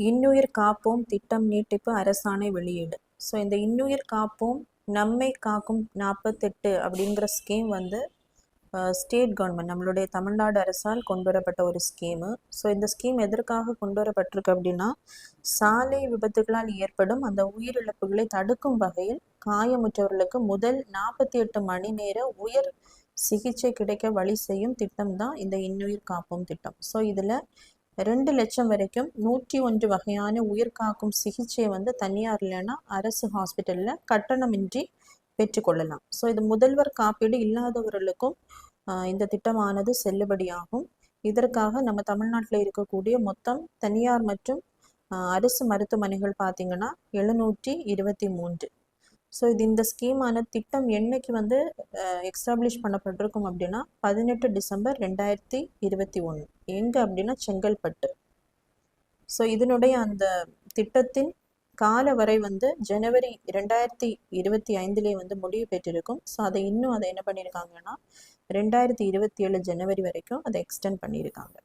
இன்னுயிர் காப்போம் திட்டம் நீட்டிப்பு அரசாணை வெளியீடு. ஸோ இந்த இன்னுயிர் காப்போம் நம்மை காக்கும் 48 அப்படிங்கிற ஸ்கீம் வந்து ஸ்டேட் கவர்மெண்ட் நம்மளுடைய தமிழ்நாடு அரசால் கொண்டு வரப்பட்ட ஒரு ஸ்கீமு. ஸோ இந்த ஸ்கீம் எதற்காக கொண்டு வரப்பட்டிருக்கு அப்படின்னா, சாலை விபத்துகளால் ஏற்படும் அந்த உயிரிழப்புகளை தடுக்கும் வகையில் காயமுற்றவர்களுக்கு முதல் 48 மணி நேர உயர் சிகிச்சை கிடைக்க வழி செய்யும் திட்டம் தான் இந்த இன்னுயிர் காப்போம் திட்டம். ஸோ இதில் 2 லட்சம் வரைக்கும் 101 வகையான உயிர் காக்கும் சிகிச்சையை வந்து தனியார் இல்லைன்னா அரசு ஹாஸ்பிட்டலில் கட்டணமின்றி பெற்றுக்கொள்ளலாம். ஸோ இது முதல்வர் காப்பீடு இல்லாதவர்களுக்கும் இந்த திட்டமானது செல்லுபடியாகும். இதற்காக நம்ம தமிழ்நாட்டில் இருக்கக்கூடிய மொத்தம் தனியார் மற்றும் அரசு மருத்துவமனைகள் பார்த்தீங்கன்னா 723. ஸோ இந்த ஸ்கீமான திட்டம் என்னைக்கு வந்து எக்ஸ்டாப்ளிஷ் பண்ணப்பட்டிருக்கும் அப்படின்னா 18 டிசம்பர் 2021. எங்கே அப்படின்னா செங்கல்பட்டு. ஸோ இதனுடைய அந்த திட்டத்தின் கால வரை வந்து ஜனவரி 2025 வந்து முடிவு பெற்றிருக்கும். ஸோ அதை என்ன பண்ணியிருக்காங்கன்னா 2027 ஜனவரி வரைக்கும் அதை எக்ஸ்டெண்ட் பண்ணியிருக்காங்க.